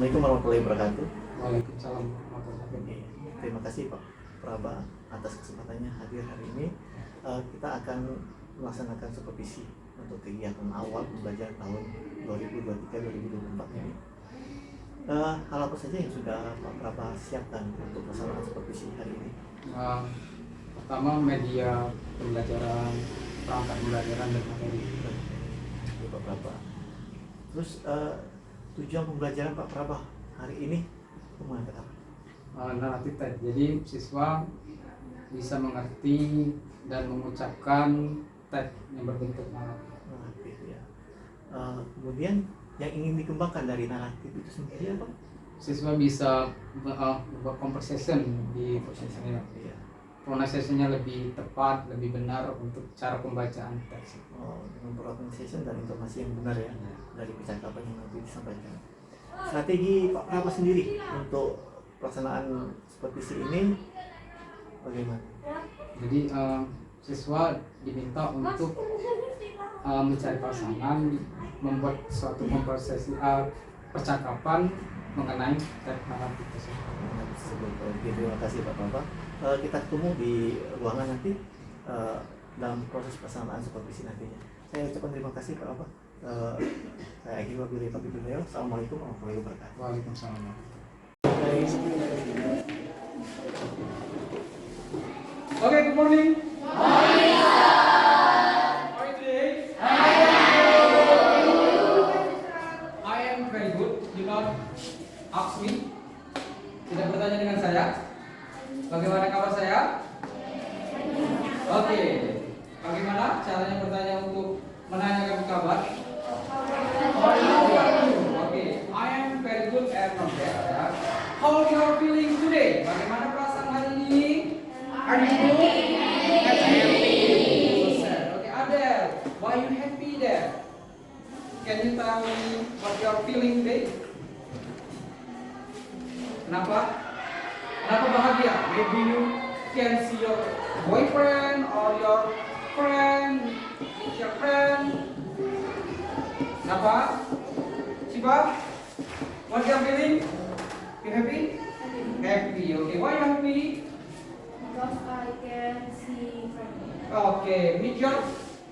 Assalamualaikum warahmatullahi wabarakatuh. Waalaikumsalam warahmatullahi wabarakatuh. Terima kasih Pak Praba atas kesempatannya hadir hari ini. Kita akan melaksanakan supervisi untuk kegiatan awal pembelajaran tahun 2023-2024 ini. Hal apa saja yang sudah Pak Praba siapkan untuk pelaksanaan supervisi hari ini? Pertama, media pembelajaran, perangkat pembelajaran dan materi. Pak Praba. Terus tujuan pembelajaran Pak Praba hari ini mengangkat apa? Naratif teks. Jadi siswa bisa mengerti dan mengucapkan teks yang berbentuk Naratif ya. Kemudian yang ingin dikembangkan dari naratif itu sendiri apa? Siswa bisa membuat conversation di prosesnya. Ya. Pronunciation-nya lebih tepat, lebih benar untuk cara pembacaan teks. Dengan pronunciation dan informasi yang benar ya dari percakapan yang nanti disampaikan. Strategi Pak Praba sendiri untuk pelaksanaan supervisi ini bagaimana? Jadi siswa diminta untuk mencari pasangan, membuat suatu konversasi percakapan mengenai teks naratif tersebut. Oke, terima kasih Pak Praba. Kita ketemu di ruangan nanti dalam proses pelaksanaan supervisi nantinya. Saya ucapkan terima kasih Pak Praba. Saya akhiri wabillahi taufiq wal hidayah. Assalamualaikum warahmatullahi wabarakatuh. Waalaikumsalam. Okay, good morning. Morning, sir. How are you today? I am very good. Do not ask me. Tidak bertanya dengan saya. Bagaimana kabar saya? Oke. Bagaimana caranya bertanya untuk menanyakan kabar? Oke. I am very good and not bad. How you are feeling today? Bagaimana perasaan hari ini? Are you good? Happy. So sad. Okay, Adele, why you happy there? Can you tell me what you are feeling today? Kenapa? Kenapa bahagia? Maybe you can see your boyfriend or your friend, your friend. Kenapa? Siapa? What you are feeling? You happy? Happy. Okay. Why you happy? Because I can see from Okay. Meet your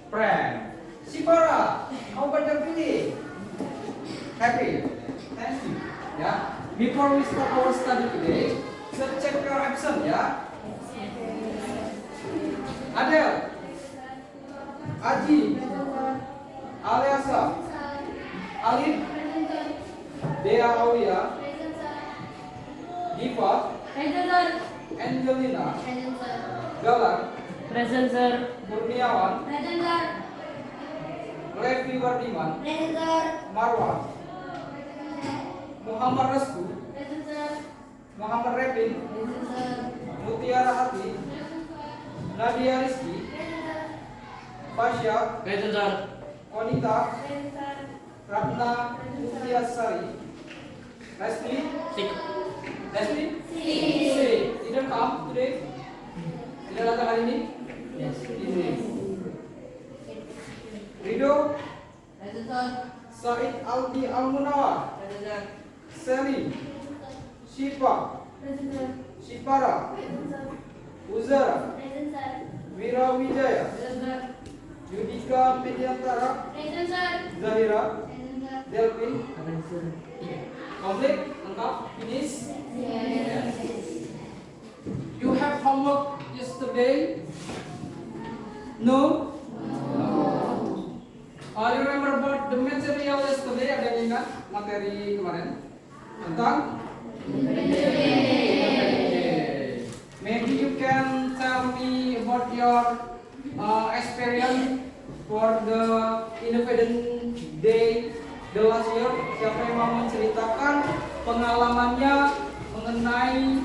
friend. Sipara, how about your feeling? Happy. Thank you. Yeah. Before we start our study today, let's check your absent. Yeah. Adele, Aji, Aliasa, Alif, Dea Aulia, Diva, Angelina, Galang, Present sir. Kurniawan, Present sir. Levi Wardiman, Present sir. Marwan, Muhammad Restu, Present sir. Muhammad Repin, Present sir. Mutiara Hati, Nadia Rizki, Fasya, Present sir. Konita, Present sir. Ratna Mutiasari, Leslie, Leslie, Tidak come today? Tidak datang hari ini? Yes. Ini. Rido, Present sir. Said Aldi Almunawar, Present sir. Sally, Shifa, Present sir. Shipara, Present sir. Uzara, Present sir. Wira Wijaya, Present sir. Yudika Mediantara, Present sir. Zahira, Present sir. Delvin, komplit, lengkap, finish. Yes. You have homework yesterday? No? You remember about the material yesterday? Ada yang ingat materi kemarin? Tentang? Okay. Maybe you can tell me about your experience for the Independence Day the last year. Siapa yang mau menceritakan pengalamannya mengenai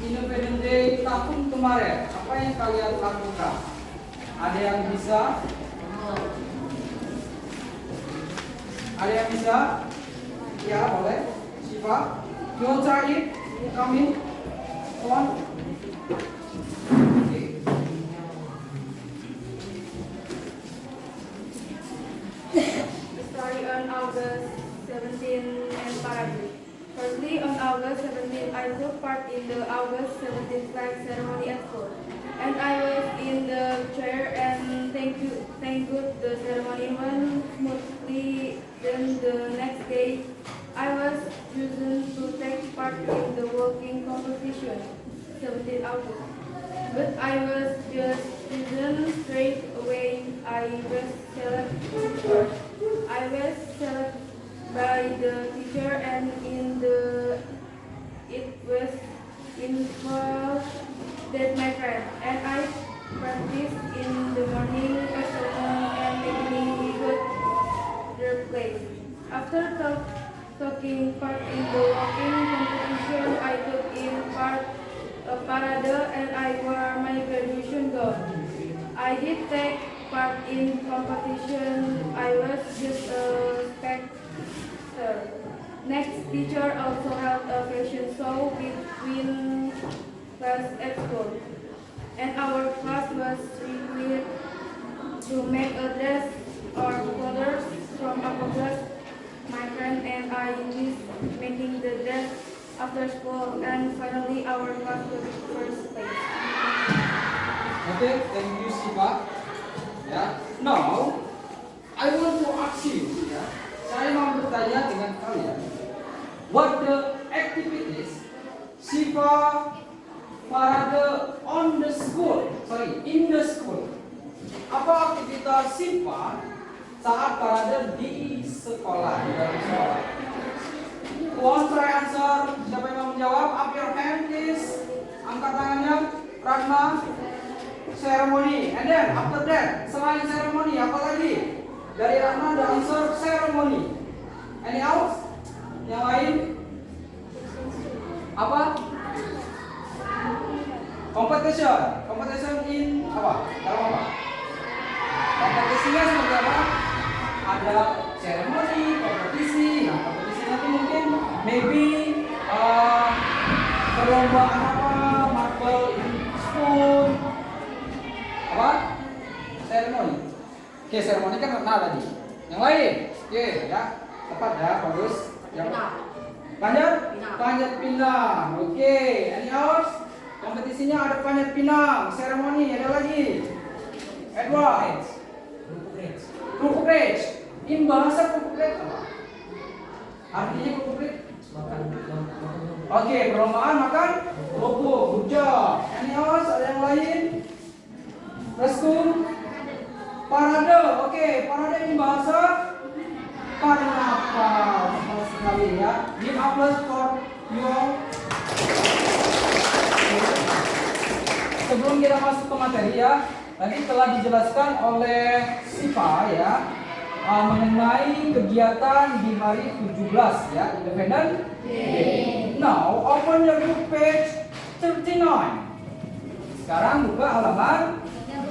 Independence Day tahun kemarin? Apa yang kalian lakukan? Ada yang bisa? Ada yang bisa? Ya, boleh. Siva, you want try it? Come in. Come on. Okay. Story on August 17 and Paraguay. Firstly, on August 17th, I took part in the August 17th flag ceremony at school. And I was in the chair and thank God the ceremony went smoothly. Then the next day, I was chosen to take part in the walking competition, 17th August. But I was just chosen straight away. I was selected by the teacher and it was involved that my friend and I practiced in the morning, afternoon and evening we got their place. After taking part in the walking competition, I took in part a parade and I wore my graduation gown. I did take part in competition. I was just a spectator. Next, teacher also held a fashion show between class at school, and our class was required to make a dress or clothes from our class. My friend and I used making the dress after school, and finally our class was first place. Okay, thank you, Siva. Ya, now I want to ask you. Ya, saya mau bertanya dengan kalian. What the activities Siva parade on the school? In the school. Apa aktivitas Siva saat parade di sekolah, di dalam sekolah? Who wants to try answer? Siapa yang mau menjawab? Up your hand, please. Angkat tangannya. Ratna. Ceremony. And then after that, selain ceremony, apa lagi? Dari Ratna the answer ceremony. Any else? Yang lain? Apa? Competition. Competition in apa? Dalam apa? Kompetisinya seperti apa? Ada ceremony, kompetisi. Nah, kompetisinya itu mungkin maybe perlombaan apa? Marble in spoon. Apa? Ceremony. Oke, ceremony kan Ratna tadi. Yang lain? Oke, ya. Tepat ya, bagus. Yang panjat? Panjat pinang. Oke, any else? Kompetisinya ada panjat pinang, seremoni, ada lagi. Edward. Kerupuk rage. In bahasa kerupuk rage apa? Artinya kerupuk rage? Oke, perlombaan makan kerupuk. Good job. Any else? Ada yang lain? Let's go. Parade. Oke, parade in bahasa karnaval. Sama sekali ya. Give applause for you all. Sebelum kita masuk ke materi ya, tadi telah dijelaskan oleh Siva ya mengenai kegiatan di hari 17 ya, Independent Day. Now open your book page 39. Sekarang buka halaman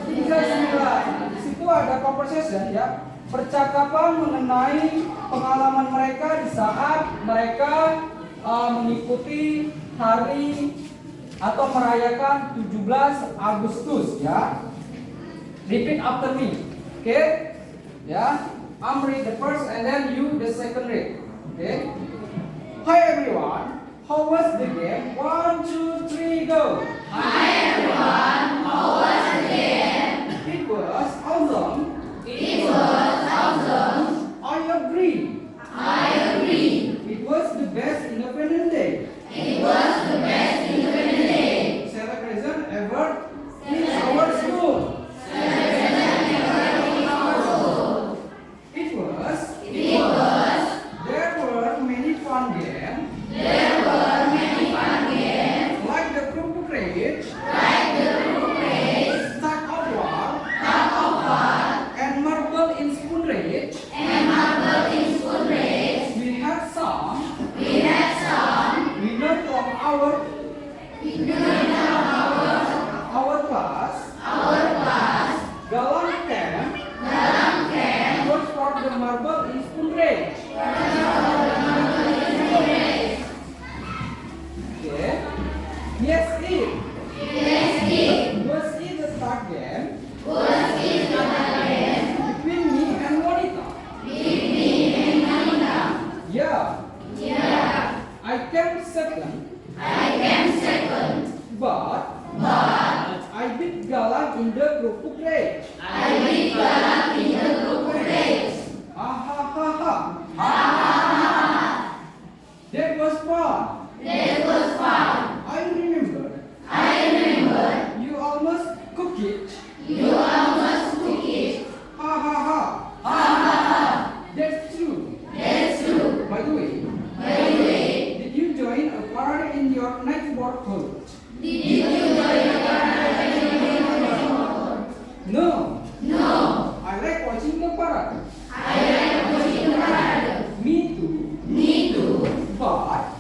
39. Di situ ada conversation ya, percakapan mengenai pengalaman mereka di saat mereka mengikuti hari atau merayakan 17 Agustus ya. Repeat after me. Okay? Ya. I'm read the first and then you the second read. Okay? Hi everyone. How was the game? 1, 2, 3, go. Hi everyone, how was the game? It was awesome. It was awesome. I agree. I agree. It was the best Independent Day. It was the best Independent Day Celebration ever in our school. celebration ever in our school. It was. There There were many fun games. were many fun games Like the kerupuk rage, like the group race, tug of war, tug of war, and marble in spoon rage. and marble in spoon race. We had some. We had some We learned from our class. Galang camp. Was for the marble in spoon rage. Okay. Yes, it. Was it the tug game between me and Monica? Yeah. I parade? I like going to parade. Me too. Me too. But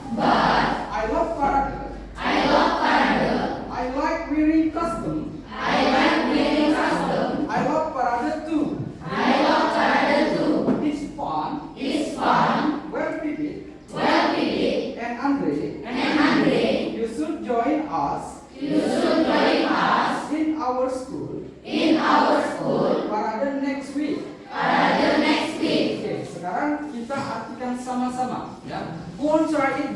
I love parade. I love parade. I like wearing costume. I like wearing costume. I love parade too. I love parade too. It's fun. It's fun. Well, Pipit Well, Pipit and Andre, and Andre, you should join us you should join us in our school in our school parade next week. parade next week. Oke, sekarang kita artikan sama-sama ya. Who won't try it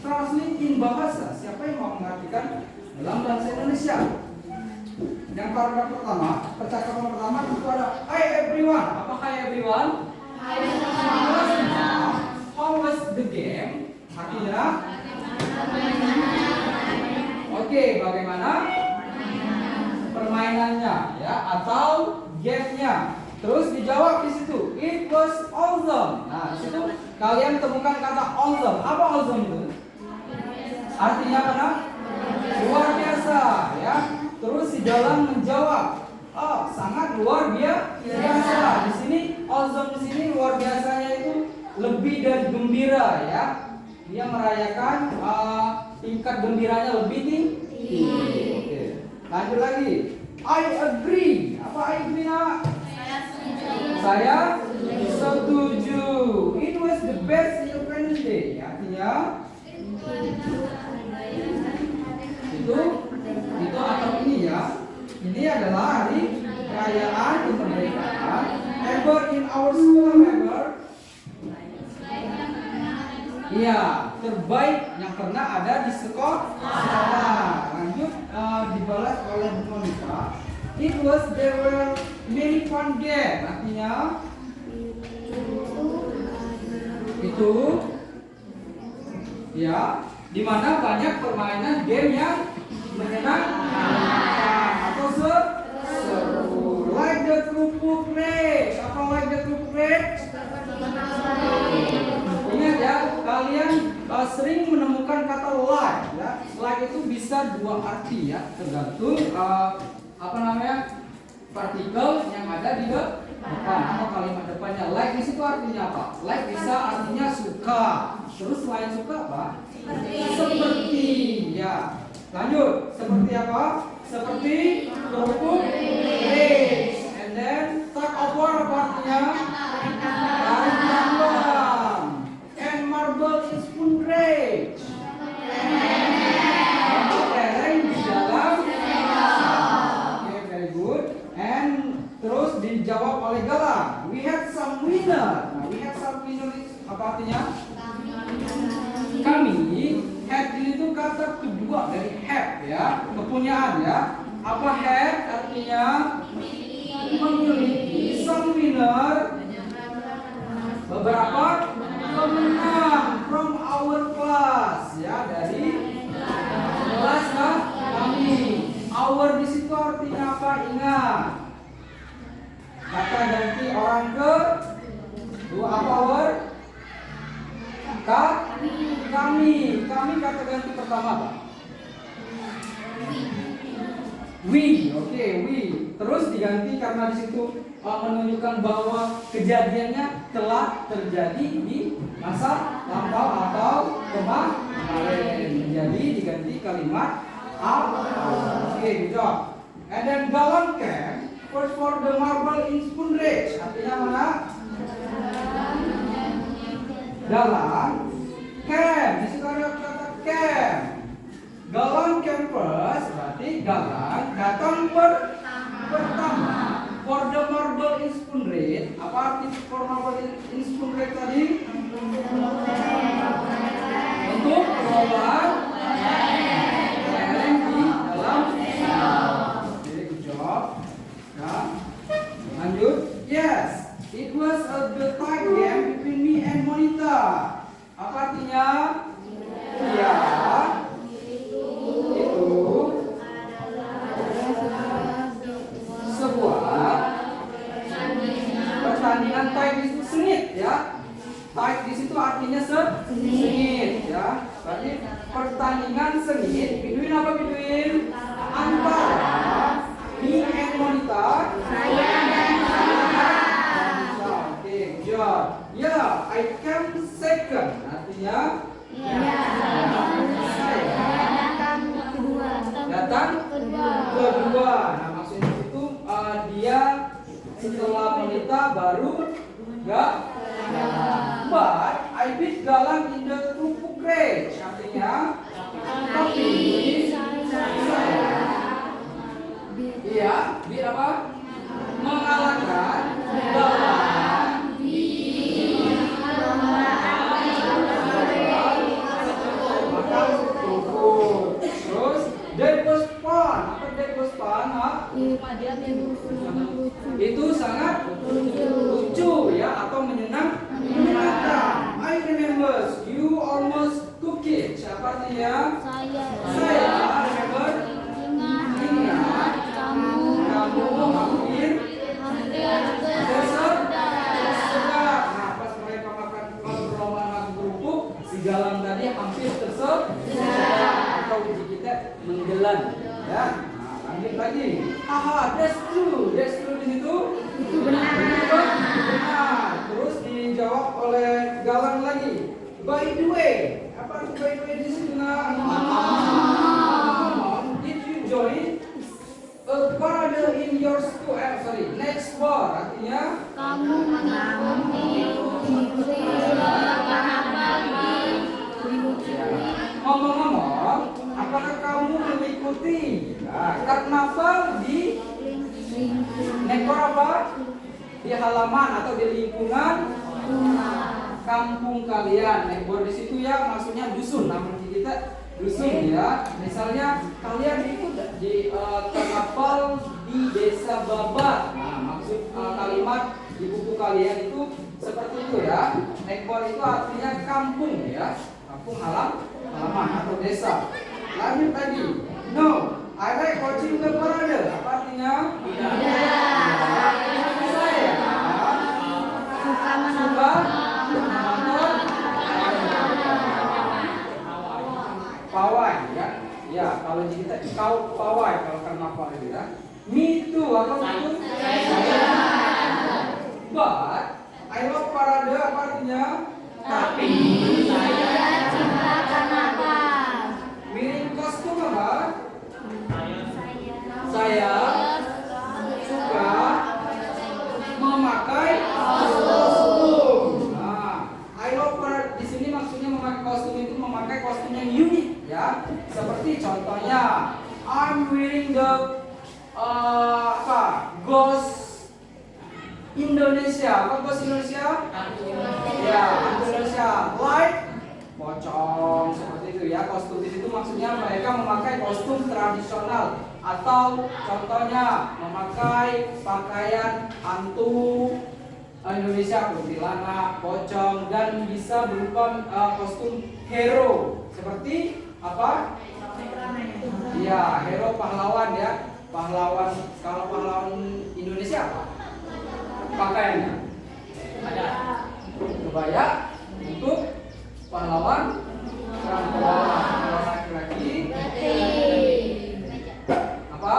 translate in bahasa. Siapa yang mau mengartikan dalam bahasa Indonesia? Yang paragraf pertama, percakapan pertama itu ada hi everyone. Apa hi everyone? How was the game? Artinya oke, bagaimana permainannya ya atau game-nya. Terus dijawab di situ, it was awesome. Nah, di situ kalian temukan kata awesome. Apa awesome itu? Artinya apa? Luar biasa ya. Terus si Dalang menjawab, oh sangat luar biasa. Di sini awesome di sini luar biasanya itu lebih dari gembira ya. Dia merayakan tingkat gembiranya lebih tinggi. Oke. Lanjut lagi. I agree. Apa I agree nak? Saya setuju. It was the best Independence Day. Artinya itu atau ini ya. Ini adalah hari perayaan kemerdekaan ever in our school ever. Iya, terbaik yang pernah ada di sekolah. Lanjut dibalas oleh Bu Monica. There were many fun games. Artinya itu ya, di mana banyak permainan game yang menyenangkan atau seru. Like the kerupuk race. Apa like the kerupuk race? Ingat ya, kalian sering menemukan kata like ya. Like itu bisa dua arti ya, tergantung partikel yang ada di depan atau kalimat depannya. Like di situ artinya apa? Like bisa artinya suka. Terus selain suka apa? Seperti ya. Lanjut, seperti apa? Seperti kerupuk race. And then tug of war apa artinya? Tarik tambang. And marble in spoon race. Kelereng di dalam. Oke, very good. And terus dijawab oleh Galang. We had some winner. Nah, we had some winner apa artinya? Kami had itu kata kedua dari have ya, kepunyaan ya. Apa had artinya? Memiliki. Some winner, beberapa pemenang from our class ya, dari kelas kami. Our di situ artinya apa? Ingat. Kata ganti orang ke dua apa our? Kami kata ganti pertama apa? We, oke, we. Terus diganti karena di situ menunjukkan bahwa kejadiannya telah terjadi di masa lampau atau kemarin. Jadi diganti kalimat apa? Oke, good job. And then Galang came first for the marble in spoon race. Artinya mana? Galang camp, di situ ada kata camp. Galang camp first, berarti Galang datang pertama. For the marble in spoon race, apa arti for marble in spoon race tadi? Untuk perlombaan kelereng di dalam. Oke, good job. Ya. Lanjut. Yes. It was a good tight game between me and Monita. Apa artinya? Ya. Itu sebuah pertandingan tight itu sengit ya. Tight di situ artinya sengit ya. Berarti pertandingan sengit between apa between? Antara me and Monita. Saya dan Ya, I come second. Artinya datang kedua. Nah, maksudnya itu dia setelah wanita baru enggak. But I beat Galang in the kerupuk race. Artinya tapi saya iya, beat apa? Mengalahkan Galang makan kerupuk. Terus that was fun. Apa that was fun? Itu sangat lucu ya atau menyenangkan. I remember you almost took it. Siapa artinya? Saya remember ingat kamu hampir sedap. Nah, pas mereka makan perlombaan makan kerupuk, si Galang tadi hampir tersedap atau uji kita menggelan ya. Nah, lanjut lagi. Haha, that's true di situ. Itu benar. Terus dijawab oleh Galang lagi. By the way, apa arti by the way di situ? Did you join a parade in your school? Next word artinya Kamu mengikuti ngomong-ngomong, apakah kamu mengikuti karnaval di nekor apa? Di halaman atau di lingkungan kampung kalian. Nekor di situ ya maksudnya dusun. Namun kita dusun ya. Misalnya kalian ikut di karnaval di desa Babat. Nah, maksud kalimat di buku kalian itu seperti itu ya. Nekor itu artinya kampung ya. Kampung halaman atau desa. Lanjut lagi. No, I like watching the parade. Apa artinya? Saya suka menonton pawai ya. Ya, kalau kita kau pawai kalau karnaval itu ya. Me too, apa itu? But I love parade apa artinya? Tapi saya cinta karnaval. wearing kostum apa? Saya suka memakai kostum. Nah, I love parade di sini maksudnya memakai kostum itu memakai kostum yang unik ya. Seperti contohnya I'm wearing the Ghost Indonesia. Apa Ghost Indonesia? Ya, Indonesia like pocong seperti itu ya. Kostum di situ maksudnya mereka memakai kostum tradisional atau contohnya memakai pakaian hantu Indonesia, kuntilanak, pocong dan bisa berupa kostum hero seperti apa? Ya, hero pahlawan ya. Pahlawan, kalau pahlawan Indonesia apa? Pakaiannya ada kebaya untuk pahlawan perempuan, kalau laki-laki apa?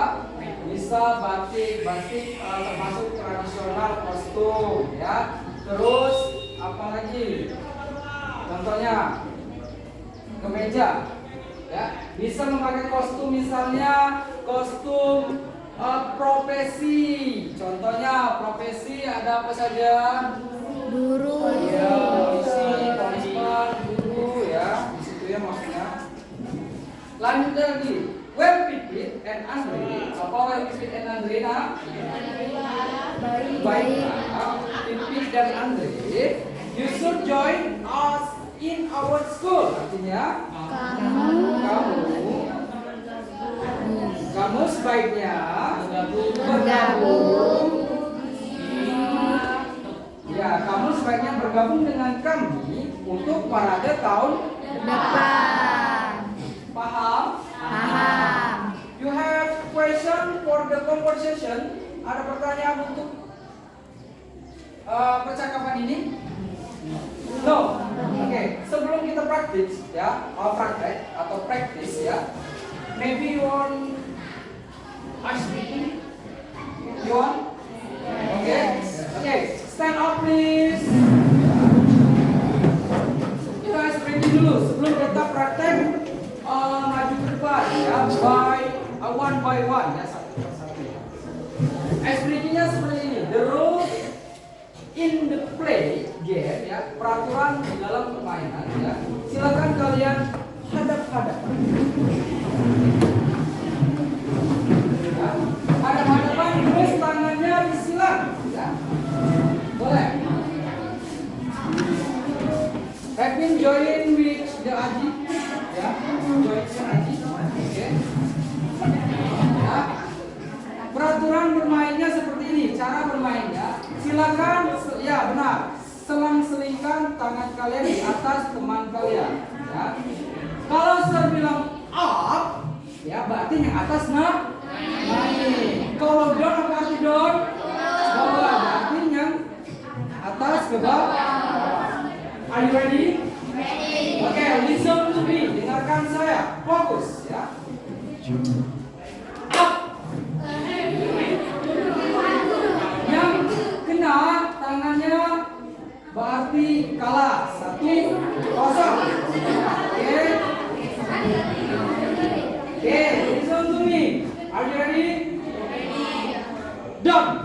Bisa batik termasuk tradisional kostum ya. Terus apa lagi? Contohnya kemeja ya, bisa memakai kostum misalnya kostum profesi. Contohnya profesi ada apa saja? Guru. Ya, polisi, policeman, guru ya. Di situ ya maksudnya. Lanjut lagi. Well, Pipit and Andre. Apa Well, Pipit and Andre? Baik. Pipit dan Andre, you should join us in our school. Artinya kamu sebaiknya bergabung. Ya, kamu sebaiknya bergabung dengan kami untuk parade tahun Depan. Paham? Paham. You have question for the conversation? Ada pertanyaan untuk percakapan ini? No. Oke, sebelum kita praktis ya, praktek atau practice ya. Maybe you want ask me? You want? Okay. Okay. Stand up please. Ekspresinya seperti ini. The rules in the play game, ya, peraturan di dalam permainan, ya. Silakan kalian hadap-hadapan. Ya. Hadap-hadapan, terus tangannya disilang, ya. Boleh. Have been join with the Aji, ya. Join with Aji. Oke. Ya. Peraturan bermainnya seperti ini. Cara bermainnya, silakan, ya benar, selang-selingkan tangan kalian di atas teman kalian, ya. Kalau saya bilang up, ya berarti yang atas naik. Kalau down apa arti down? Bawah, berarti yang atas ke bawah. Are you ready? Oke, listen to me, dengarkan saya, fokus, ya. Up. Yang kena tangannya berarti kalah. 1-0. Oke, listen to me. Are you ready? Down.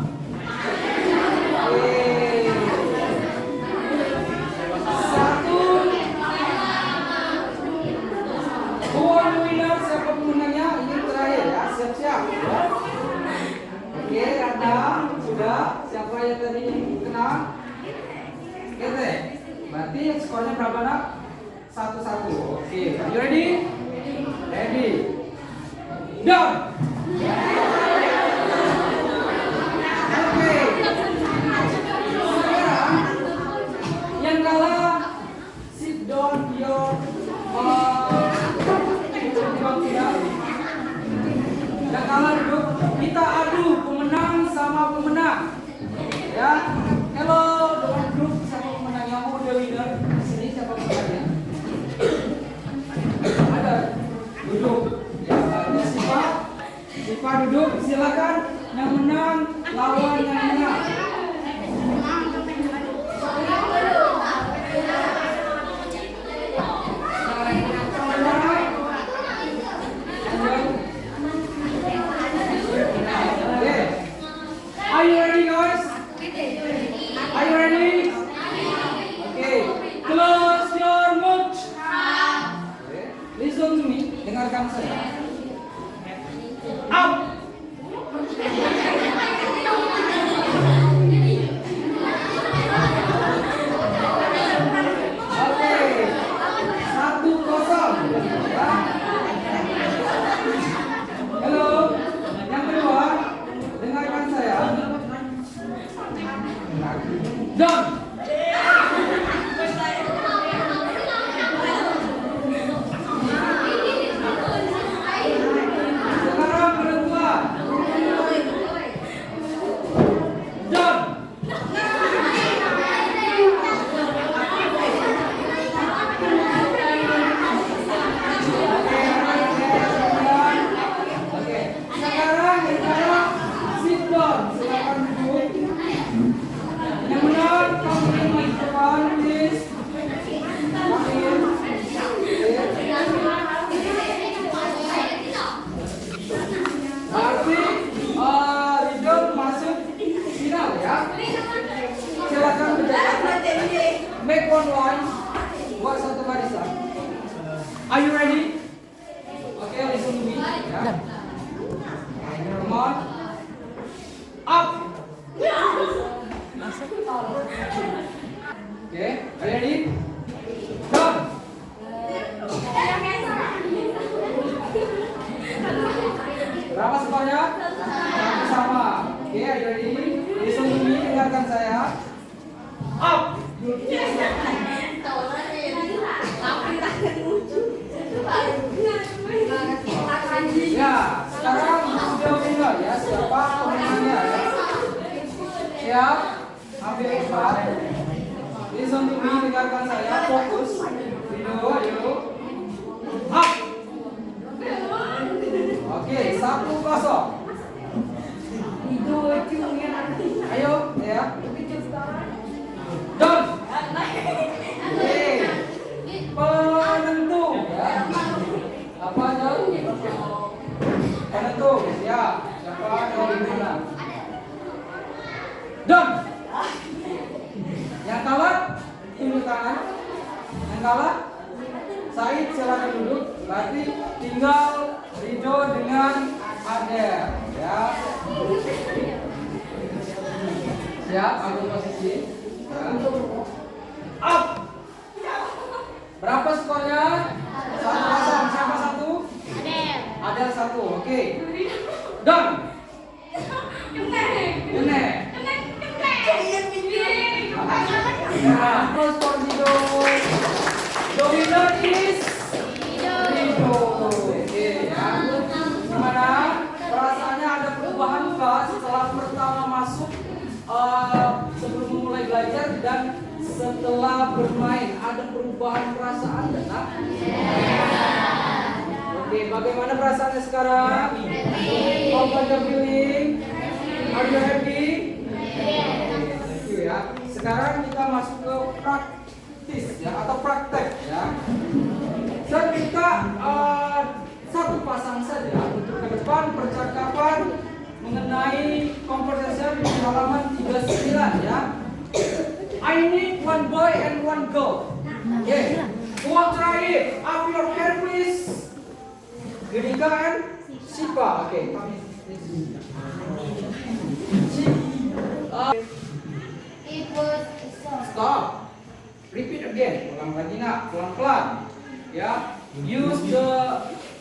Siapa pemenangnya? Ini terakhir, ya. Siap-siap, ya. Oke, Rada sudah. Siapa yang tadi kena? Oke, berarti skornya berapa, nak? 1-1. Oke, are you ready? Ready. Down. Oke. Sekarang yang kalah sit down your yang kalah duduk, kita adu pemenang sama pemenang, ya. Hello, dengan grup sama pemenang yang mau the winner. Sini siapa pemenangnya? Ada, duduk. Ya, ada Siva duduk. Silakan yang menang lawan yang menang. Are you ready, guys? Are you ready? Okay. Close your mouth. Okay. Listen to me. Dengarkan saya. Up. Okay. 1-0. Ya. Halo. Yang kedua, dengarkan saya. Down. Sekarang kedua. Down. Oke. Sekarang sit down. Silakan duduk. Yang benar, kamu di depan, please. Berarti Ridho masuk final, ya. Silakan berjalan. Make one line. Buat satu barisan. Are you ready? Okay, listen to me. Ya. Come on. Up. Okay, are you ready? Down. Berapa skornya? Sama. Okay, are you ready? Listen to me, dengarkan saya. Up. Ya, sekarang sudah final, ya. Siapa pemenangnya, ya? Siap? Ambil 4. Listen to me, dengarkan saya, fokus. Ayo. Up. Oke, 1-0. Ayo, ya. Down. Oke. Penentu, ya. Apa aja? Penentu, ya. Siapa yang menang? Done. Yang kalah tunjuk tangan. Yang kalah Said silakan duduk. Berarti tinggal Rido dengan Adel ya. Siap, ambil posisi. Ya. Up. Berapa skornya? 1-0. Siapa satu? Adel 1. Oke. Done. Kene. Nah, terus skor Rido. The winner is Rido. Oke ya. Gimana? Perasaannya ada perubahan kah setelah pertama masuk sebelum memulai belajar dan setelah bermain? Ada perubahan perasaan enggak? Oke, bagaimana perasaannya sekarang? How about the feeling? Are you happy? Thank you ya. Sekarang kita masuk ke praktis ya atau praktek ya. Kita satu pasang saja untuk ke depan percakapan mengenai conversation di halaman 39 ya. I need one boy and one girl. Okay. Who will try it? Up your hand please. Gedika and Sipa. Okay. It was Stop. Repeat again. Ulang lagi nak. Pelan-pelan. Ya. Use the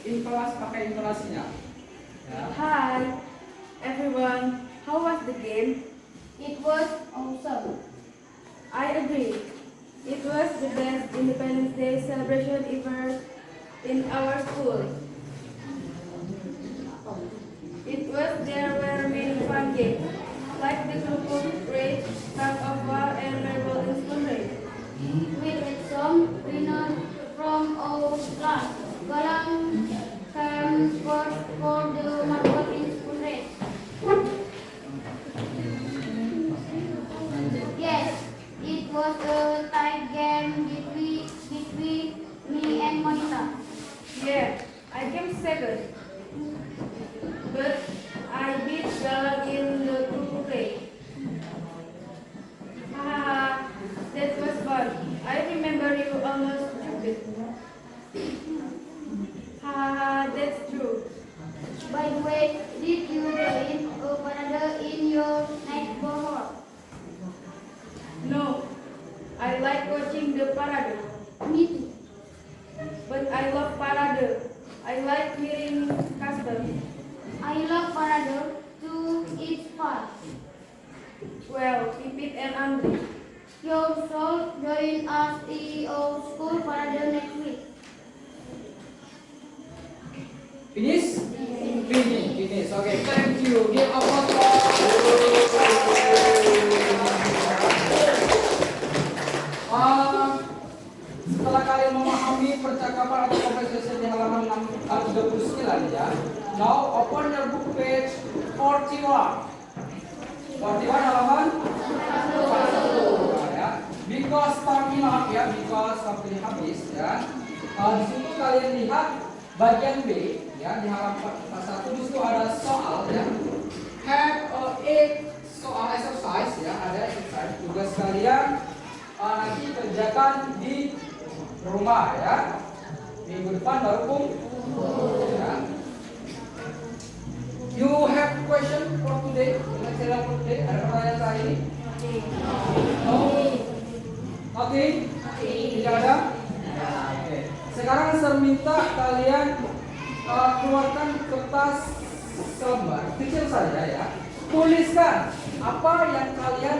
intonasi, pakai intonasinya. Ya. Hi, everyone. How was the game? It was awesome. I agree. It was the best Independence Day celebration ever in our school. There were many fun games, like the Krupuk race, tug of war, and marble and spoon race. We had some winners from our class. Galang came first for the marble and spoon race. Yes, it was a tight game between me and Monica. Yeah, I came second, but I beat Galang in the Krupuk race. Hahaha, that was fun. I remember you almost stupid. Hahaha, that's true. By the way, did you join a parade in your neighborhood? No, I like watching the parade, Me too. but I love parade. I like hearing custom. I love parade too. It's fun. Well, Pipit and Andri. You should join us in our school parade next week. Finish? Finish. Okay, thank you. Give applause. Setelah kalian memahami percakapan atau conversation di halaman 39 ya. Now open your book page 41. 41 halaman 41 ya. Because time up ya, because waktu habis ya. Di situ kalian lihat bagian B ya, di halaman 41 di situ ada soal ya. Have soal exercise ya, ada exercise tugas kalian nanti kerjakan di rumah ya. Minggu depan baru kumpul ya. You have question for today? For today? Ada pertanyaan hari ini? No? Oke? Tidak ada? Oke. Sekarang saya minta kalian keluarkan kertas selembar kecil saja ya. Tuliskan apa yang kalian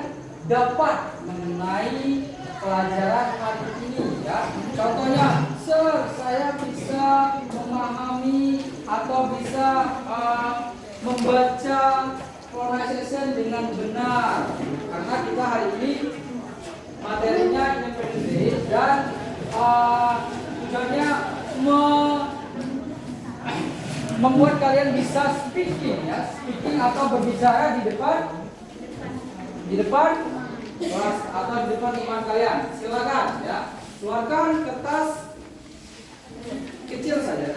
dapat mengenai pelajaran hari ini ya. Contohnya, Sir, saya bisa memahami atau bisa membaca pronunciation dengan benar karena kita hari ini materinya Independence Day dan tujuannya membuat kalian bisa speaking ya, speaking atau berbicara di depan kelas atau di depan teman kalian. Silakan ya, keluarkan kertas kecil saja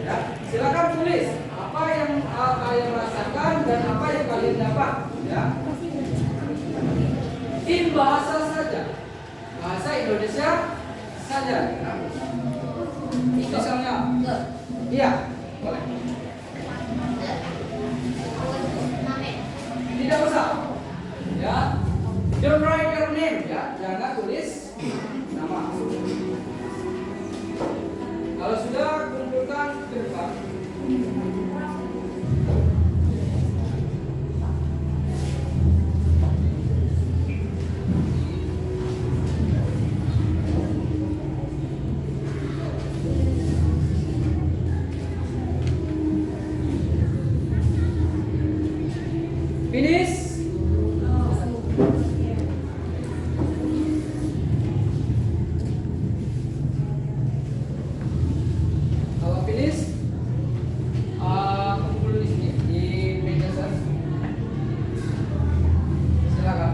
ya. Silakan tulis apa yang kalian rasakan dan apa yang kalian dapat ya. In bahasa saja, bahasa Indonesia saja. Ya. Misalnya, iya, boleh. Tidak usah, ya. Don't write your name, ya. Jangan tulis nama. Kalau sudah kumpulkan ke depan. Finish. Kalau finish, kumpul di sini di meja saya. Silakan.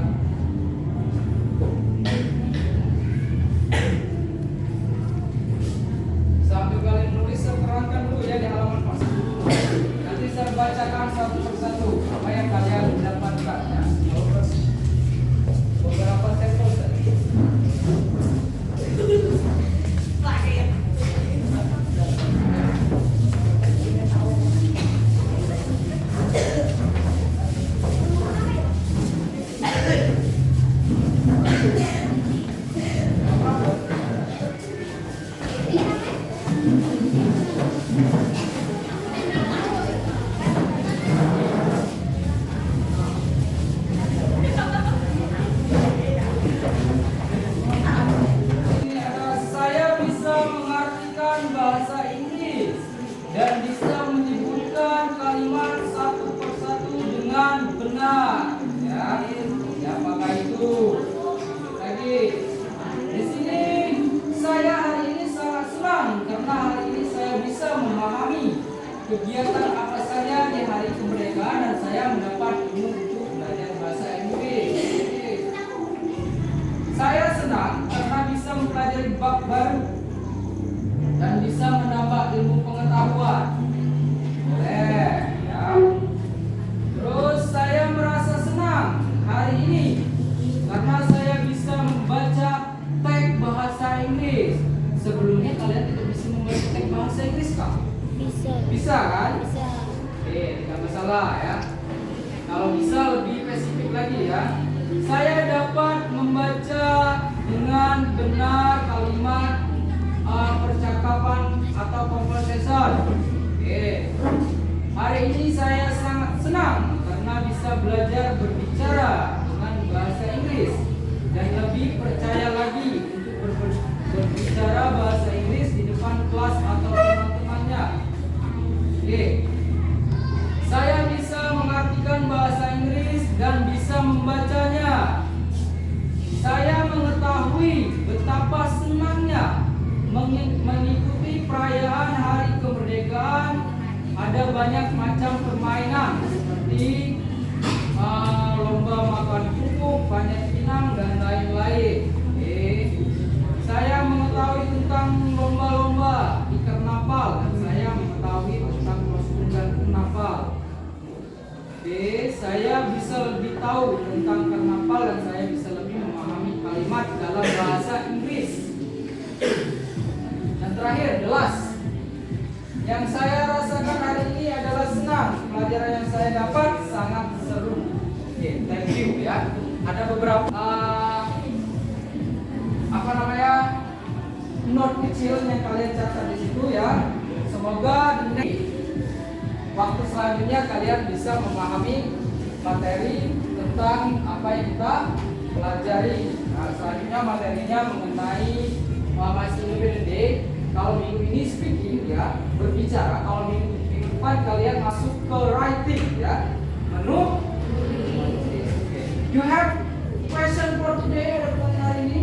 Sambil kalian nulis, saya terangkan dulu ya di halaman pas. Nanti saya bacakan satu persatu apa yang kalian dapatkan ya. Beberapa sampel tadi. Ini adalah saya bisa mengartikan bahasa Inggris dan bisa menyebutkan kalimat satu persatu dengan benar. Ya, apakah itu? Lagi di sini saya hari ini sangat senang karena hari ini saya bisa memahami kegiatan apa saja di hari kemerdekaan dan saya mendapat ilmu untuk belajar bahasa Inggris. Saya senang karena bisa mempelajari bab baru dan bisa menambah ilmu pengetahuan. Boleh, ya. Terus saya merasa senang hari ini karena saya bisa membaca teks bahasa Inggris. Sebelumnya kalian tidak bisa membaca teks bahasa Inggris kah? Bisa. Bisa kan? Bisa. Oke, tidak masalah ya. Kalau bisa lebih spesifik lagi ya. Saya dapat membaca dengan benar kalimat percakapan atau conversation. Oke. Hari ini saya sangat senang karena bisa belajar berbicara dengan bahasa Inggris dan lebih percaya lagi untuk berbicara bahasa Inggris di depan kelas atau teman-temannya. Oke. Saya bisa mengartikan bahasa Inggris dan bisa membacanya. Saya mengetahui betapa senangnya mengikuti perayaan Hari Kemerdekaan. Ada banyak macam permainan seperti lomba makan kerupuk, panjat pinang dan lain-lain. Saya mengetahui tentang lomba-lomba di karnaval dan saya mengetahui tentang kostum dan karnaval. Saya bisa lebih tahu tentang karnaval dan saya bisa lebih memahami kalimat dalam bahasa Inggris. Dan terakhir, jelas. Yang saya rasakan hari ini adalah senang. Pelajaran yang saya dapat sangat seru. Oke, thank you ya. Ada beberapa note kecil yang kalian catat di situ ya. Semoga di waktu selanjutnya kalian bisa memahami materi tentang apa yang kita pelajari. Nah, selanjutnya materinya mengenai Masih Independent Day. Kalau minggu ini speaking ya, berbicara. Kalau minggu depan kalian masuk ke writing ya, menu. You have question for today? Ada pertanyaan hari ini?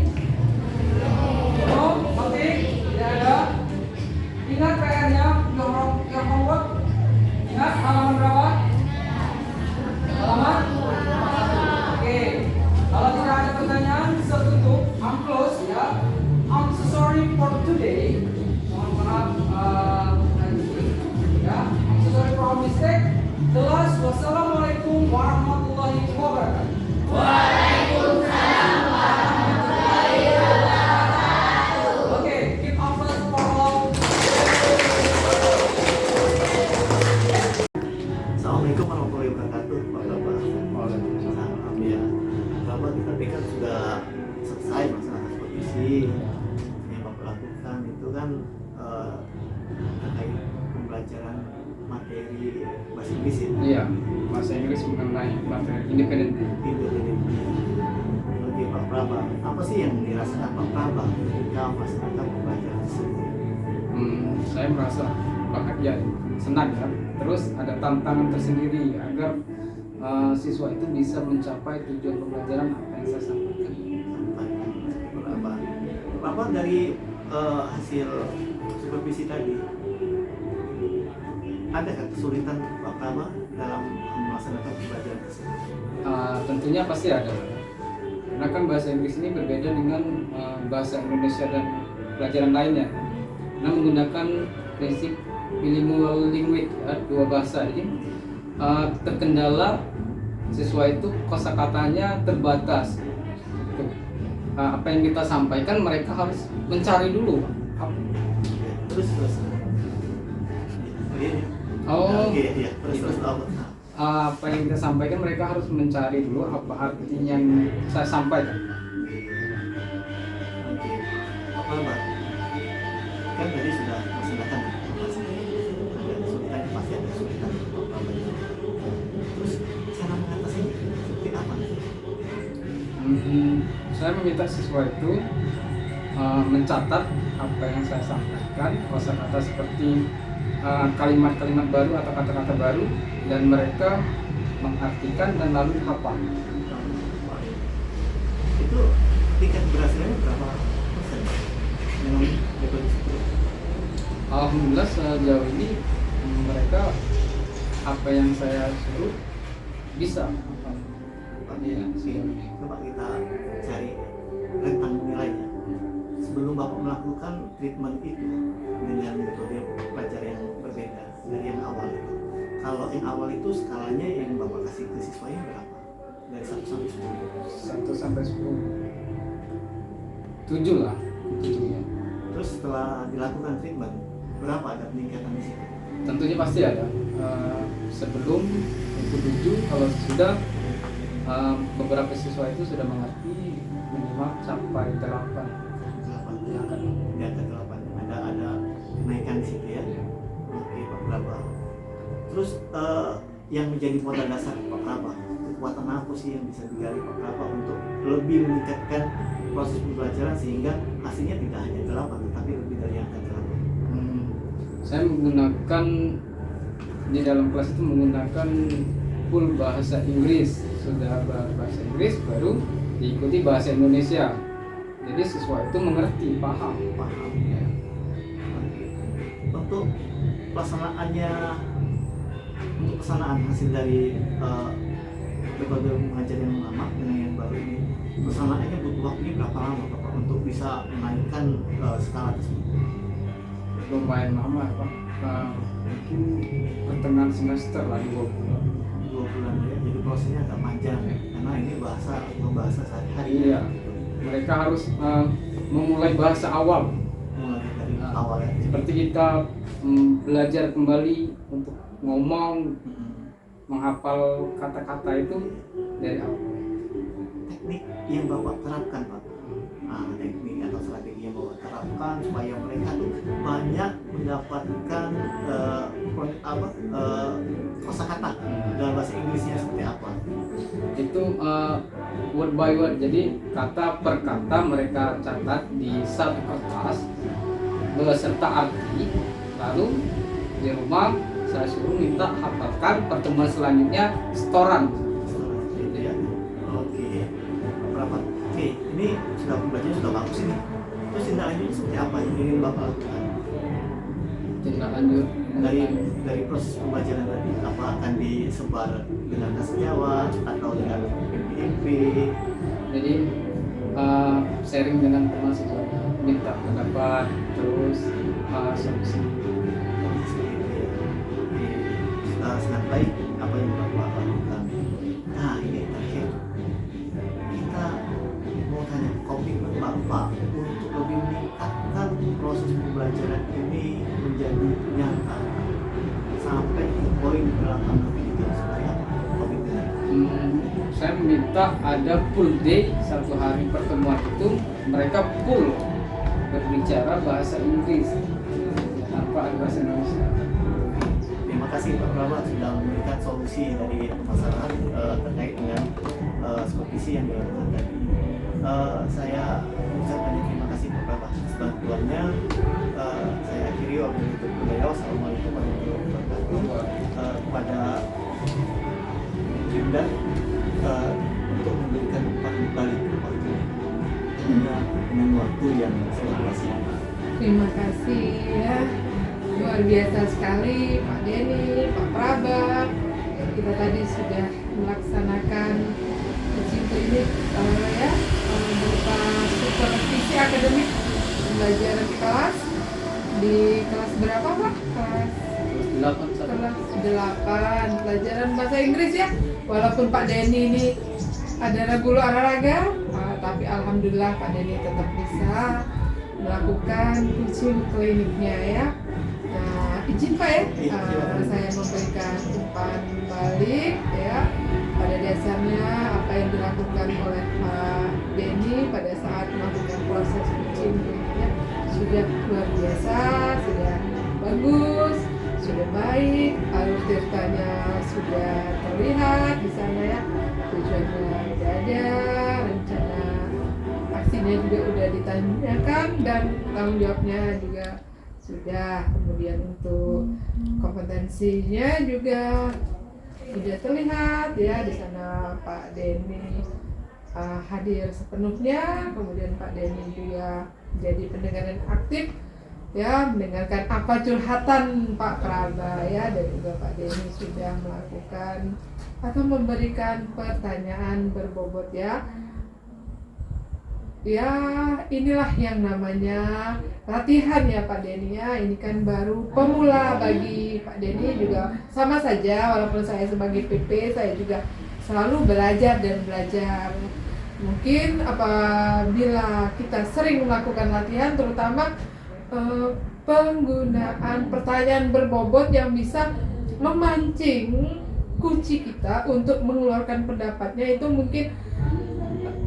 No? Oke, tidak ada. Ingat PR-nya, your homework. Ingat halaman berapa? Halaman? Oke. Kalau tidak ada pertanyaan, bisa tutup. I'm close ya. I'm so sorry for today. Mohon maaf ya. I'm so sorry for our mistake. Jelas. Wassalamualaikum warahmatullahi wabarakatuh. Waalaikumsalam. lakukan itu kan terkait pembelajaran materi bahasa Inggris ya. Iya, bahasa Inggris mengenai materi independen. Independen. Bagi Pak Praba, apa sih yang dirasakan Pak Praba ketika melaksanakan pembelajaran tersebut? Saya merasa bahagia, senang ya. Terus ada tantangan tersendiri agar siswa itu bisa mencapai tujuan pembelajaran apa yang saya sampaikan. Berapa dari hasil supervisi tadi, ada kesulitan Pak Praba dalam melaksanakan pembelajaran tersebut? Tentunya pasti ada, karena kan bahasa Inggris ini berbeda dengan bahasa Indonesia dan pelajaran lainnya, karena menggunakan prinsip bilingual language ya, dua bahasa. Jadi terkendala siswa itu kosakatanya terbatas. Apa yang kita sampaikan mereka harus mencari dulu. Terus iya, terus Apa yang kita sampaikan mereka harus mencari dulu apa artinya yang saya sampaikan. Oke, Pak Praba, kan tadi sudah melaksanakan ada kesulitan, pasti ada kesulitan Pak Praba. Terus cara mengatasinya seperti apa? Saya meminta siswa itu mencatat apa yang saya sampaikan, kosakata seperti kalimat-kalimat baru atau kata-kata baru, dan mereka mengartikan dan lalu hafal. Itu tingkat keberhasilannya berapa persen dengan metode tersebut? Alhamdulillah sejauh ini mereka apa yang saya suruh bisa hafal. Iya, Coba kita cari rentang nilainya. Sebelum Bapak melakukan treatment itu dengan metode belajar yang berbeda dari yang awal itu. Kalau yang awal itu skalanya yang Bapak kasih ke siswanya berapa? Dari 1 sampai 10. 1 sampai 10. 7 lah. 7 ya. Terus setelah dilakukan treatment, berapa ada peningkatan di situ? Tentunya pasti ada. Sebelum itu 7, kalau sudah beberapa siswa itu sudah mengerti, minimal capai 8. 8 Ya kan? di angka 8 ada kenaikan di situ ya. Oke Pak Praba. Terus yang menjadi modal dasar Pak Praba, kekuatan apa sih yang bisa digali Pak Praba untuk lebih meningkatkan proses pembelajaran sehingga hasilnya tidak hanya 8 tetapi lebih dari angka 8? Saya menggunakan di dalam kelas itu menggunakan full bahasa Inggris. Sudah bahasa Inggris baru diikuti bahasa Indonesia. Jadi siswa itu mengerti, paham. Ya. Untuk pelaksanaannya, untuk pelaksanaan hasil dari metode mengajar yang lama dengan yang baru ini, pelaksanaannya butuh waktunya berapa lama Bapak untuk bisa menaikkan skala tersebut? Lumayan lama Pak. Mungkin pertengahan semester lah, 2 bulan. 2 bulan ya, jadi prosesnya agak panjang karena ini bahasa sehari-hari. Iya, mereka harus memulai bahasa awal. Mulai dari awal ya. Seperti kita belajar kembali untuk ngomong, menghafal kata-kata itu dari awal. Teknik yang Bapak terapkan Pak, teknik atau strategi yang Bapak terapkan supaya mereka tuh banyak mendapatkan kosakata dalam bahasa Inggrisnya seperti apa? Itu word by word, jadi kata per kata mereka catat di satu kertas beserta arti, lalu di rumah saya suruh minta hafalkan, pertemuan selanjutnya setoran. Gitu ya. Oke. Berapa? Oke, ini sudah pembelajarannya sudah bagus ini. Terus tindak lanjutnya seperti apa yang ingin Bapak lakukan? Tindak lanjut Dari proses pembelajaran tadi, apa akan disebar dengan bahasa Jawa atau dengan PPMP? jadi sharing dengan teman siswa, minta pendapat, terus solusi. Sangat baik apa yang Bapak lakukan. Nah ini terakhir, kita mau tanya komitmen Bapak untuk lebih meningkatkan proses pembelajaran ini menjadi nyata sampai ke poin belakang itu seperti apa komitmennya? Saya meminta ada full day, 1 hari pertemuan itu mereka full berbicara bahasa Inggris tanpa ada bahasa Indonesia. Terima kasih Pak Praba sudah memberikan solusi dari permasalahan terkait dengan supervisi yang dilakukan tadi. Saya ucapkan terima kasih Pak Praba atas bantuannya. Saya akhiri wabillahi taufiq wal hidayah. Wassalamualaikum warahmatullahi wabarakatuh. Kepada Yunda untuk memberikan umpan balik waktu dengan waktu yang selengkapnya. Terima kasih ya, luar biasa sekali Pak Denny, Pak Praba. Kita tadi sudah melaksanakan coaching klinik ya, berupa supervisi akademik pembelajaran kelas di kelas berapa Pak? Kelas 8 pelajaran bahasa Inggris ya. Walaupun Pak Denny ini ada guru olahraga, tapi alhamdulillah Pak Denny tetap bisa melakukan coaching kliniknya ya. Nah, izin Pak ya, saya memberikan umpan balik ya. Pada dasarnya apa yang dilakukan oleh Pak Denny pada saat melakukan proses coaching kliniknya sudah luar biasa, sudah bagus, sudah baik, alur ceritanya sudah terlihat di sana ya. Tujuannya sudah ada, rencana aksinya juga sudah ditanyakan dan tanggung jawabnya juga sudah. Kemudian untuk kompetensinya juga sudah terlihat ya di sana. Pak Denny hadir sepenuhnya, kemudian Pak Denny juga jadi pendengar yang aktif ya, mendengarkan apa curhatan Pak Praba ya, dan juga Pak Denny sudah melakukan atau memberikan pertanyaan berbobot ya. Ya, inilah yang namanya latihan ya Pak Denny ya. Ini kan baru pemula bagi Pak Denny juga sama saja, walaupun saya sebagai PP saya juga selalu belajar dan belajar. Mungkin apabila kita sering melakukan latihan, terutama penggunaan pertanyaan berbobot yang bisa memancing kunci kita untuk mengeluarkan pendapatnya, itu mungkin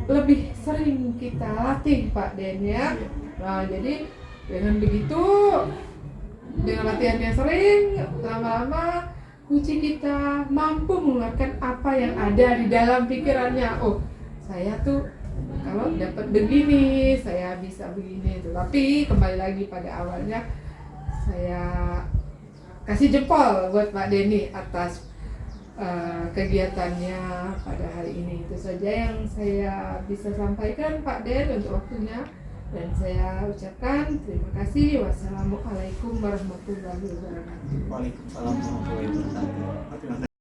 lebih sering kita latih Pak Den ya. Nah, jadi dengan begitu, dengan latihan yang sering, lama-lama kunci kita mampu mengeluarkan apa yang ada di dalam pikirannya. Oh, saya tuh kalau dapat begini, saya bisa begini. Tapi kembali lagi pada awalnya, saya kasih jempol buat Pak Denny atas kegiatannya pada hari ini. Itu saja yang saya bisa sampaikan Pak Den untuk waktunya, dan saya ucapkan terima kasih. Wassalamualaikum warahmatullahi wabarakatuh. Waalaikumsalam warahmatullahi wabarakatuh. Terima kasih.